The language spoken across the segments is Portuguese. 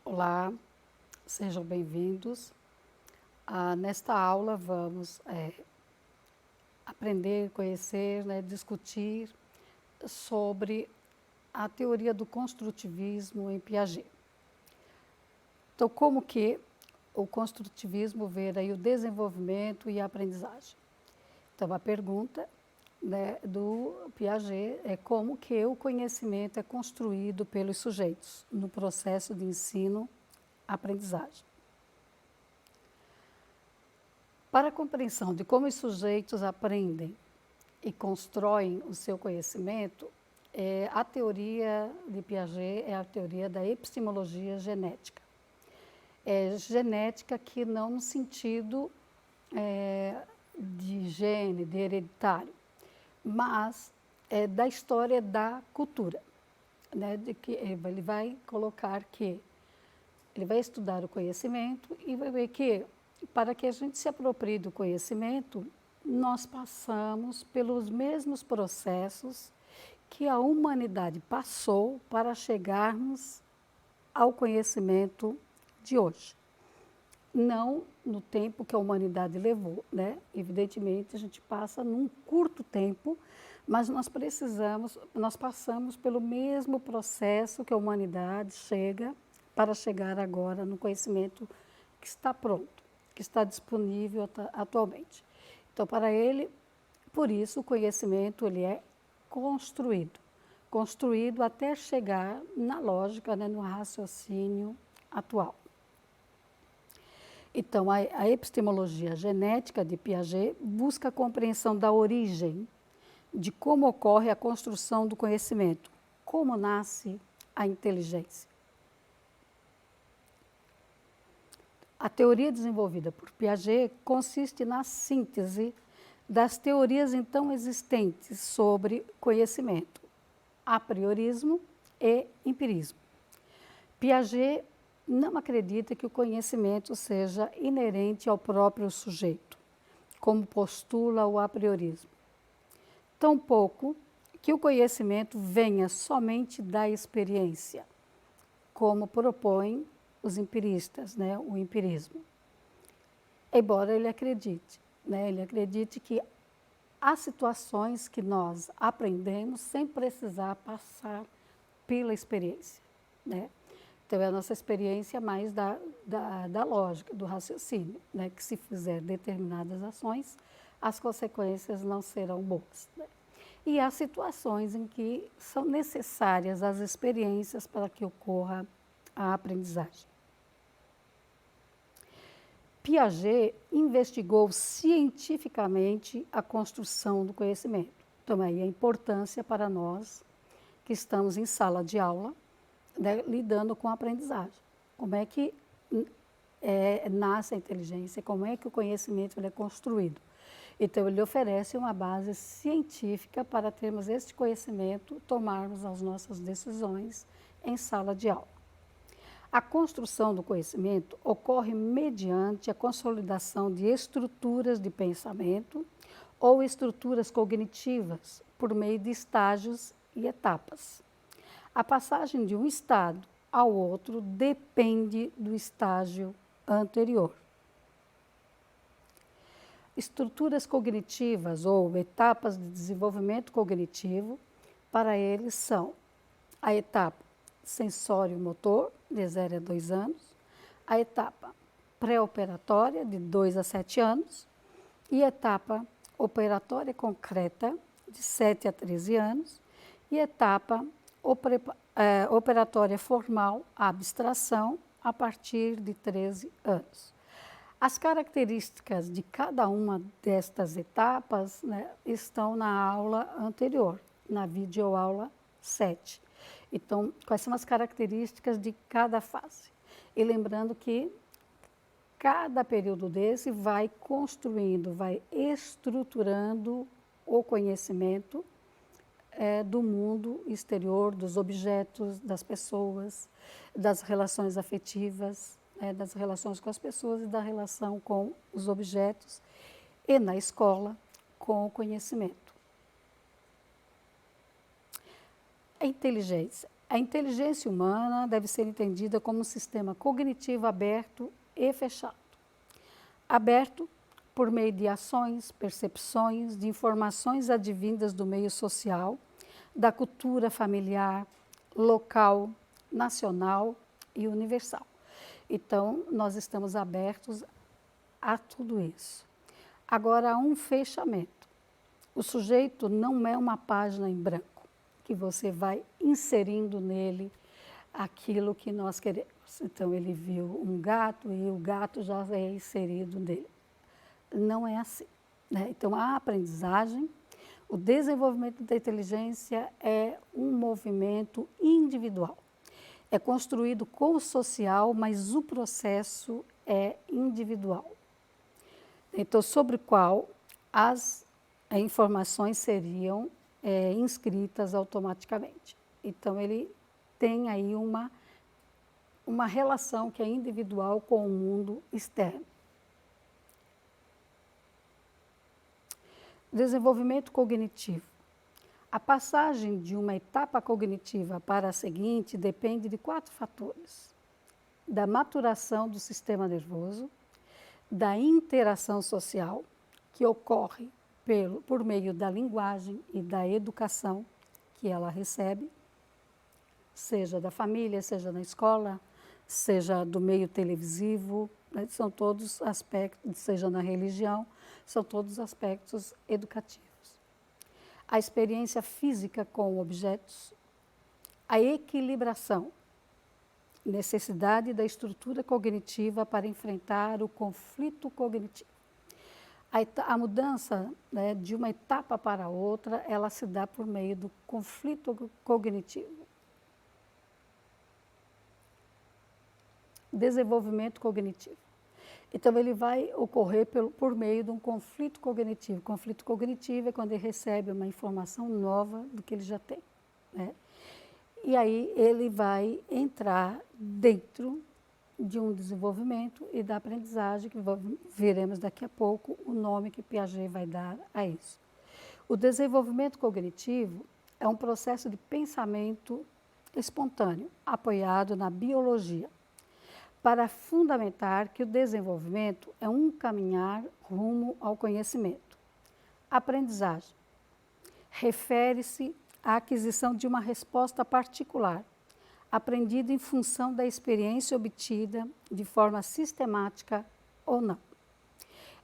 Olá, sejam bem-vindos. Nesta aula vamos aprender, conhecer, discutir sobre a teoria do construtivismo em Piaget. Então, como que o construtivismo vê aí o desenvolvimento e a aprendizagem? Então, a pergunta do Piaget é como que o conhecimento é construído pelos sujeitos no processo de ensino-aprendizagem. Para a compreensão de como os sujeitos aprendem e constroem o seu conhecimento, a teoria de Piaget é a teoria da epistemologia genética. Genética que não no sentido de gene, de hereditário, mas da história da cultura. De que ele vai colocar que ele vai estudar o conhecimento e vai ver que, para que a gente se aproprie do conhecimento, nós passamos pelos mesmos processos que a humanidade passou para chegarmos ao conhecimento de hoje. Não no tempo que a humanidade levou, Evidentemente, a gente passa num curto tempo, mas nós passamos pelo mesmo processo que a humanidade chega para chegar agora no conhecimento que está pronto, que está disponível atualmente. Então, para ele, por isso, o conhecimento ele é construído até chegar na lógica, no raciocínio atual. Então, a epistemologia genética de Piaget busca a compreensão da origem, de como ocorre a construção do conhecimento, como nasce a inteligência. A teoria desenvolvida por Piaget consiste na síntese das teorias então existentes sobre conhecimento, apriorismo e empirismo. Piaget não acredita que o conhecimento seja inerente ao próprio sujeito, como postula o apriorismo. Tampouco que o conhecimento venha somente da experiência, como propõem os empiristas, o empirismo. Embora ele acredite que há situações que nós aprendemos sem precisar passar pela experiência, Então, é a nossa experiência mais da lógica, do raciocínio, que se fizer determinadas ações, as consequências não serão boas. E há situações em que são necessárias as experiências para que ocorra a aprendizagem. Piaget investigou cientificamente a construção do conhecimento. Então, aí a importância para nós que estamos em sala de aula, lidando com a aprendizagem. Como é que nasce a inteligência, como é que o conhecimento ele é construído. Então, ele oferece uma base científica para termos este conhecimento, tomarmos as nossas decisões em sala de aula. A construção do conhecimento ocorre mediante a consolidação de estruturas de pensamento ou estruturas cognitivas por meio de estágios e etapas. A passagem de um estado ao outro depende do estágio anterior. Estruturas cognitivas ou etapas de desenvolvimento cognitivo, para eles são a etapa sensório-motor, de 0 a 2 anos, a etapa pré-operatória, de 2 a 7 anos, e a etapa operatória concreta, de 7 a 13 anos, e etapa operatória formal, a abstração, a partir de 13 anos. As características de cada uma destas etapas estão na aula anterior, na videoaula 7. Então, quais são as características de cada fase? E lembrando que cada período desse vai construindo, vai estruturando o conhecimento do mundo exterior, dos objetos, das pessoas, das relações afetivas, das relações com as pessoas e da relação com os objetos. E na escola, com o conhecimento. A inteligência. A inteligência humana deve ser entendida como um sistema cognitivo aberto e fechado. Aberto por meio de ações, percepções, de informações advindas do meio social, da cultura familiar, local, nacional e universal. Então, nós estamos abertos a tudo isso. Agora, há um fechamento. O sujeito não é uma página em branco, que você vai inserindo nele aquilo que nós queremos. Então, ele viu um gato e o gato já é inserido nele. Não é assim, né? Então, a aprendizagem, o desenvolvimento da inteligência é um movimento individual. É construído com o social, mas o processo é individual. Então, sobre qual as informações seriam inscritas automaticamente. Então, ele tem aí uma relação que é individual com o mundo externo. Desenvolvimento cognitivo. A passagem de uma etapa cognitiva para a seguinte depende de 4 fatores: da maturação do sistema nervoso, da interação social, que ocorre por meio da linguagem e da educação que ela recebe, seja da família, seja na escola, seja do meio televisivo, né? São todos aspectos, seja na religião, são todos aspectos educativos. A experiência física com objetos, a equilibração, necessidade da estrutura cognitiva para enfrentar o conflito cognitivo. A mudança, né, de uma etapa para outra, ela se dá por meio do conflito cognitivo. Desenvolvimento cognitivo. Então, ele vai ocorrer por meio de um conflito cognitivo. Conflito cognitivo é quando ele recebe uma informação nova do que ele já tem, né? E aí ele vai entrar dentro de um desenvolvimento e da aprendizagem, que veremos daqui a pouco o nome que Piaget vai dar a isso. O desenvolvimento cognitivo é um processo de pensamento espontâneo, apoiado na biologia, para fundamentar que o desenvolvimento é um caminhar rumo ao conhecimento. Aprendizagem refere-se à aquisição de uma resposta particular, aprendida em função da experiência obtida de forma sistemática ou não.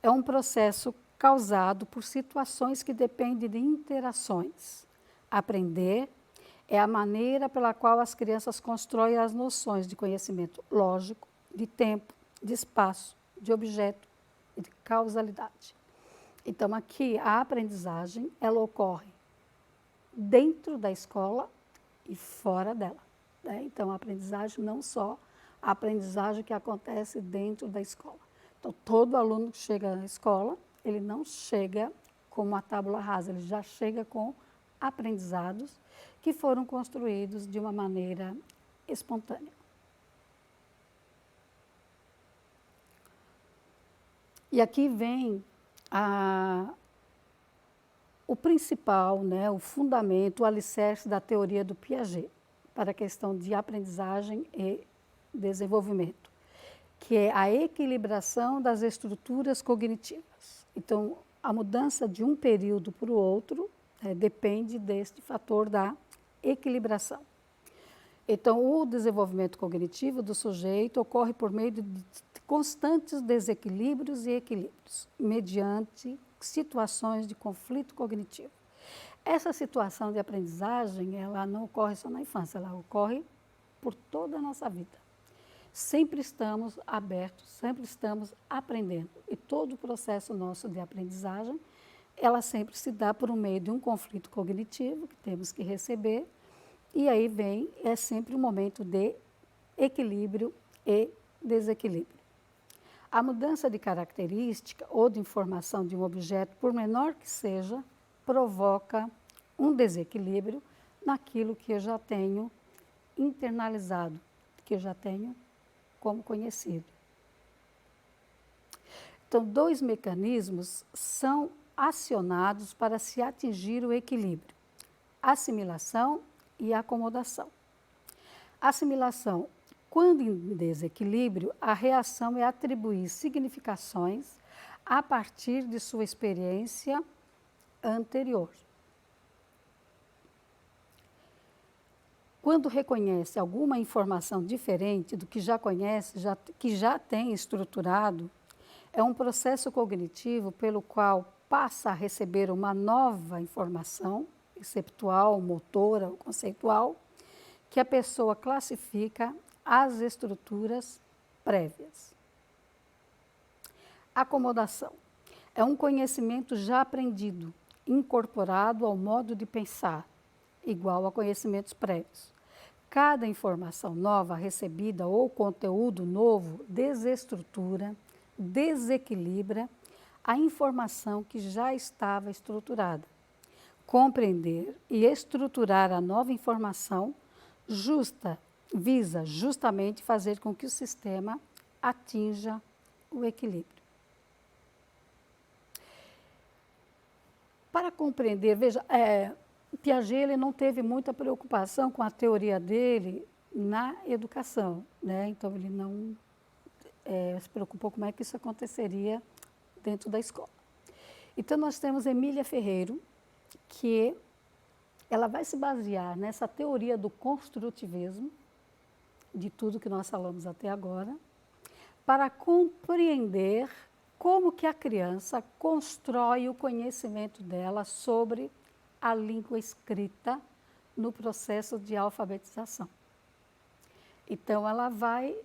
É um processo causado por situações que dependem de interações. Aprender é a maneira pela qual as crianças constroem as noções de conhecimento lógico, de tempo, de espaço, de objeto e de causalidade. Então, aqui, a aprendizagem, ela ocorre dentro da escola e fora dela, né? Então, a aprendizagem não só a aprendizagem que acontece dentro da escola. Então, todo aluno que chega na escola, ele não chega com uma tábula rasa, ele já chega com aprendizados que foram construídos de uma maneira espontânea. E aqui vem o principal, né, o fundamento, o alicerce da teoria do Piaget para a questão de aprendizagem e desenvolvimento, que é a equilibração das estruturas cognitivas. Então, a mudança de um período para o outro depende deste fator da equilibração. Então, o desenvolvimento cognitivo do sujeito ocorre por meio de constantes desequilíbrios e equilíbrios, mediante situações de conflito cognitivo. Essa situação de aprendizagem, ela não ocorre só na infância, ela ocorre por toda a nossa vida. Sempre estamos abertos, sempre estamos aprendendo. E todo o processo nosso de aprendizagem, ela sempre se dá por meio de um conflito cognitivo que temos que receber, e aí é sempre um momento de equilíbrio e desequilíbrio. A mudança de característica ou de informação de um objeto, por menor que seja, provoca um desequilíbrio naquilo que eu já tenho internalizado, que eu já tenho como conhecido. Então, 2 mecanismos são acionados para se atingir o equilíbrio, assimilação e acomodação. Assimilação. Quando em desequilíbrio, a reação é atribuir significações a partir de sua experiência anterior. Quando reconhece alguma informação diferente do que já conhece, que já tem estruturado, é um processo cognitivo pelo qual passa a receber uma nova informação, conceptual, motora ou conceitual, que a pessoa classifica as estruturas prévias. Acomodação. É um conhecimento já aprendido, incorporado ao modo de pensar, igual a conhecimentos prévios. Cada informação nova recebida ou conteúdo novo desestrutura, desequilibra a informação que já estava estruturada. Compreender e estruturar a nova informação visa justamente fazer com que o sistema atinja o equilíbrio. Para compreender, veja, Piaget ele não teve muita preocupação com a teoria dele na educação, né? Então ele não se preocupou como é que isso aconteceria dentro da escola. Então nós temos Emília Ferreiro, que ela vai se basear nessa teoria do construtivismo, de tudo que nós falamos até agora, para compreender como que a criança constrói o conhecimento dela sobre a língua escrita no processo de alfabetização. Então, ela vai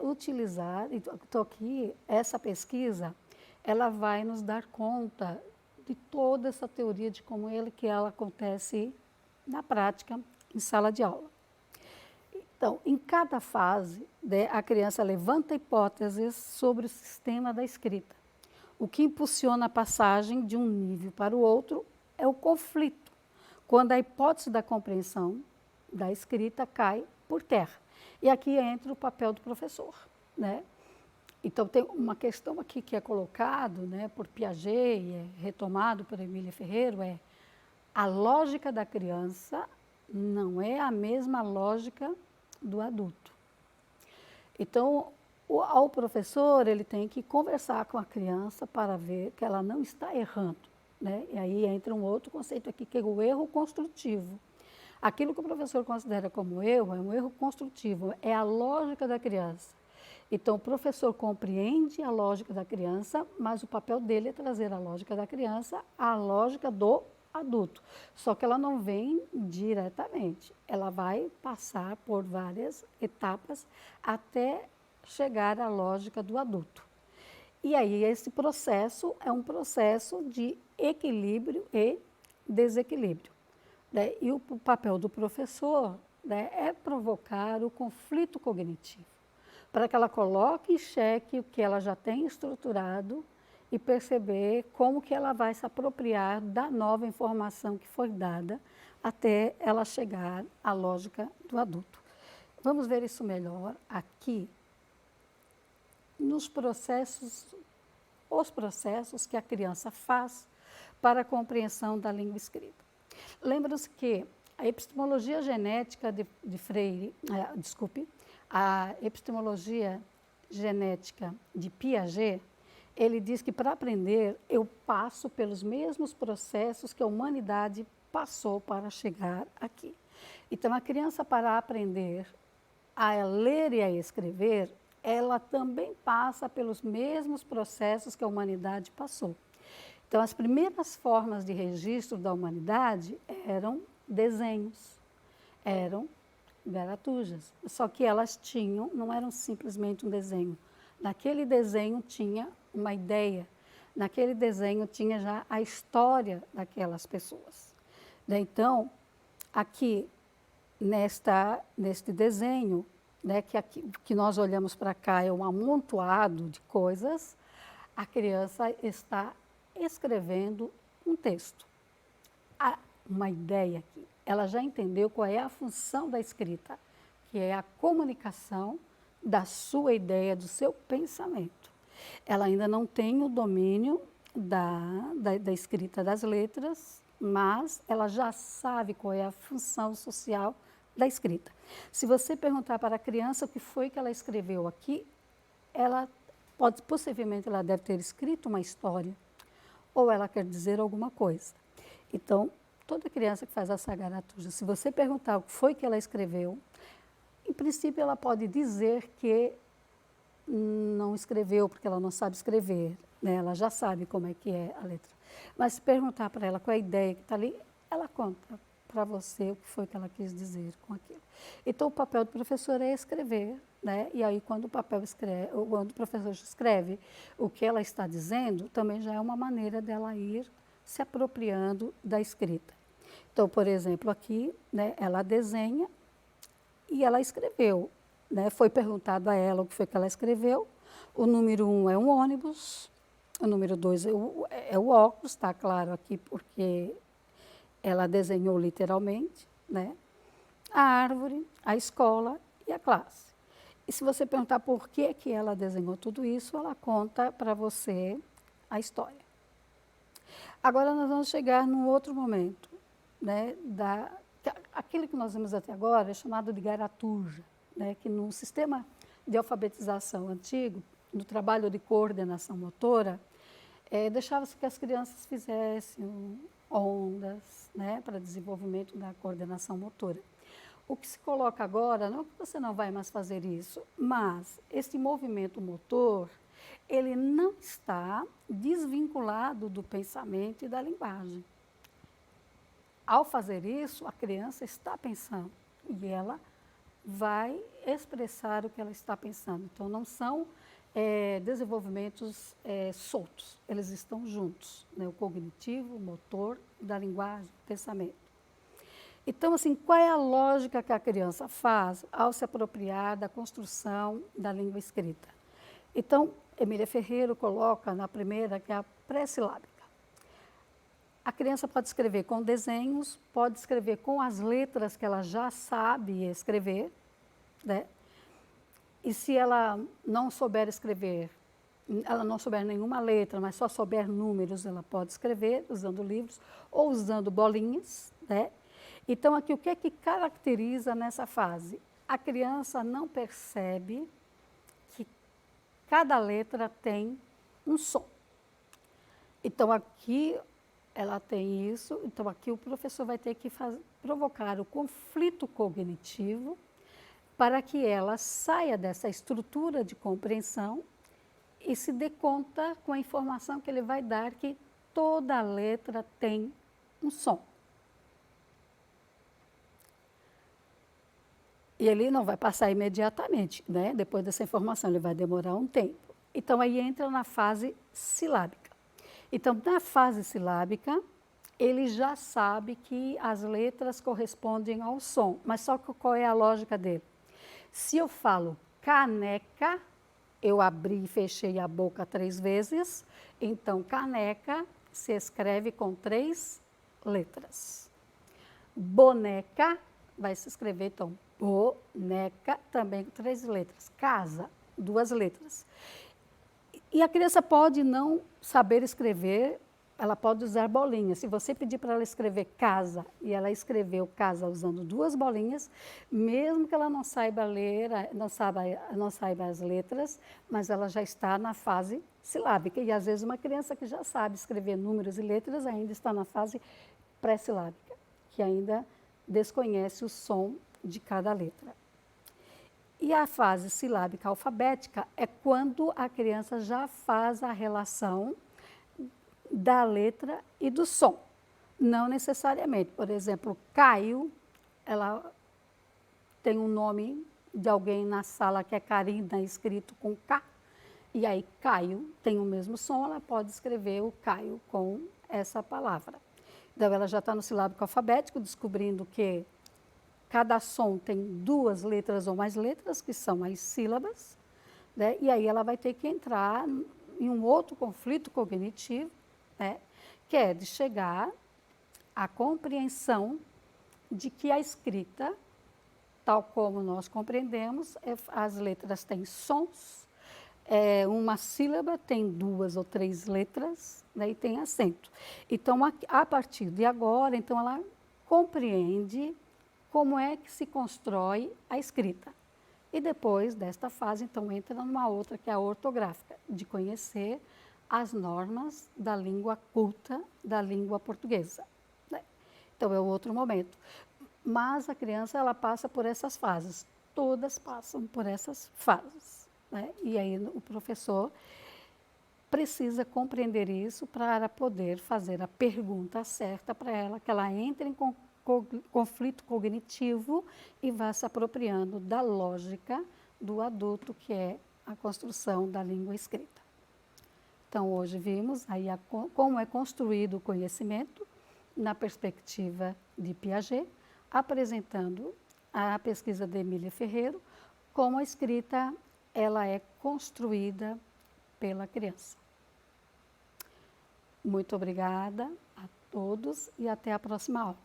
utilizar, então aqui, essa pesquisa, ela vai nos dar conta de toda essa teoria de como que ela acontece na prática, em sala de aula. Então, em cada fase, a criança levanta hipóteses sobre o sistema da escrita. O que impulsiona a passagem de um nível para o outro é o conflito, quando a hipótese da compreensão da escrita cai por terra. E aqui entra o papel do professor, né? Então, tem uma questão aqui que é colocado, né, por Piaget e é retomado por Emília Ferreiro, a lógica da criança não é a mesma lógica do adulto. Então, o professor ele tem que conversar com a criança para ver que ela não está errando, né? E aí entra um outro conceito aqui, que é o erro construtivo. Aquilo que o professor considera como erro é um erro construtivo, é a lógica da criança. Então, o professor compreende a lógica da criança, mas o papel dele é trazer a lógica da criança à lógica do adulto. Só que ela não vem diretamente, ela vai passar por várias etapas até chegar à lógica do adulto. E aí, esse processo é um processo de equilíbrio e desequilíbrio, né? E o papel do professor, né, é provocar o conflito cognitivo, para que ela coloque em xeque o que ela já tem estruturado e perceber como que ela vai se apropriar da nova informação que foi dada até ela chegar à lógica do adulto. Vamos ver isso melhor aqui nos processos, os processos que a criança faz para a compreensão da língua escrita. Lembra-se que a epistemologia genética de Freire, a epistemologia genética de Piaget, ele diz que para aprender eu passo pelos mesmos processos que a humanidade passou para chegar aqui. Então a criança, para aprender a ler e a escrever, ela também passa pelos mesmos processos que a humanidade passou. Então as primeiras formas de registro da humanidade eram desenhos, eram garatujas, só que elas tinham, não eram simplesmente um desenho. Naquele desenho tinha uma ideia, naquele desenho tinha já a história daquelas pessoas. Então, aqui, neste desenho, né, que nós olhamos para cá é um amontoado de coisas, a criança está escrevendo um texto. Há uma ideia aqui. Ela já entendeu qual é a função da escrita, que é a comunicação da sua ideia, do seu pensamento. Ela ainda não tem o domínio da escrita das letras, mas ela já sabe qual é a função social da escrita. Se você perguntar para a criança o que foi que ela escreveu aqui, ela possivelmente ela deve ter escrito uma história, ou ela quer dizer alguma coisa. Então, toda criança que faz a sagaratuja, se você perguntar o que foi que ela escreveu, em princípio ela pode dizer que não escreveu porque ela não sabe escrever, né? Ela já sabe como é que é a letra. Mas se perguntar para ela qual é a ideia que está ali, ela conta para você o que foi que ela quis dizer com aquilo. Então, o papel do professor é escrever, né? E aí, quando o professor escreve o que ela está dizendo, também já é uma maneira dela ir se apropriando da escrita. Então, por exemplo, aqui, né, ela desenha e ela escreveu, né? Foi perguntado a ela o que foi que ela escreveu. O número 1 é um ônibus, o número 2 é o óculos, está claro aqui porque ela desenhou literalmente, né? A árvore, a escola e a classe. E se você perguntar por que ela desenhou tudo isso, ela conta para você a história. Agora nós vamos chegar num outro momento, né? Aquilo que nós vimos até agora é chamado de garatuja, né? Que no sistema de alfabetização antigo, no trabalho de coordenação motora, deixava-se que as crianças fizessem ondas, né, para desenvolvimento da coordenação motora. O que se coloca agora, não é que você não vai mais fazer isso, mas esse movimento motor, ele não está desvinculado do pensamento e da linguagem. Ao fazer isso, a criança está pensando e ela vai expressar o que ela está pensando. Então, não são desenvolvimentos soltos, eles estão juntos, né? O cognitivo, o motor, da linguagem, do pensamento. Então, assim, qual é a lógica que a criança faz ao se apropriar da construção da língua escrita? Então, Emília Ferreiro coloca na primeira, que é a pré-silábica. A criança pode escrever com desenhos, pode escrever com as letras que ela já sabe escrever, né? E se ela não souber escrever, ela não souber nenhuma letra, mas só souber números, ela pode escrever usando livros ou usando bolinhas, né? Então, aqui, o que é que caracteriza nessa fase? A criança não percebe que cada letra tem um som. Então, aqui ela tem isso, então aqui o professor vai ter que provocar o conflito cognitivo para que ela saia dessa estrutura de compreensão e se dê conta com a informação que ele vai dar que toda letra tem um som. E ele não vai passar imediatamente, né? Depois dessa informação, ele vai demorar um tempo. Então, aí entra na fase silábica. Então, na fase silábica, ele já sabe que as letras correspondem ao som. Mas só que qual é a lógica dele? Se eu falo caneca, eu abri e fechei a boca 3 vezes, então caneca se escreve com 3 letras. Boneca vai se escrever, então, boneca também com 3 letras. Casa, 2 letras. E a criança pode não saber escrever, ela pode usar bolinhas. Se você pedir para ela escrever casa e ela escreveu casa usando 2 bolinhas, mesmo que ela não saiba ler, não saiba as letras, mas ela já está na fase silábica. E às vezes uma criança que já sabe escrever números e letras ainda está na fase pré-silábica, que ainda desconhece o som de cada letra. E a fase silábica alfabética é quando a criança já faz a relação da letra e do som. Não necessariamente. Por exemplo, Caio, ela tem um nome de alguém na sala que é Karina, escrito com K. E aí Caio tem o mesmo som, ela pode escrever o Caio com essa palavra. Então, ela já está no silábico alfabético, descobrindo que cada som tem 2 letras ou mais letras, que são as sílabas, né? E aí ela vai ter que entrar em um outro conflito cognitivo, né? Que é de chegar à compreensão de que a escrita, tal como nós compreendemos, as letras têm sons, uma sílaba tem 2 ou 3 letras, né, e tem acento. Então, a partir de agora, então, ela compreende como é que se constrói a escrita. E depois desta fase, então, entra numa outra, que é a ortográfica, de conhecer as normas da língua culta, da língua portuguesa, né? Então, é o outro momento. Mas a criança, ela passa por essas fases. Todas passam por essas fases, né? E aí o professor precisa compreender isso para poder fazer a pergunta certa para ela, que ela entre em conflito cognitivo e vá se apropriando da lógica do adulto, que é a construção da língua escrita. Então, hoje vimos aí como é construído o conhecimento na perspectiva de Piaget, apresentando a pesquisa de Emília Ferreiro, como a escrita ela é construída pela criança. Muito obrigada a todos e até a próxima aula.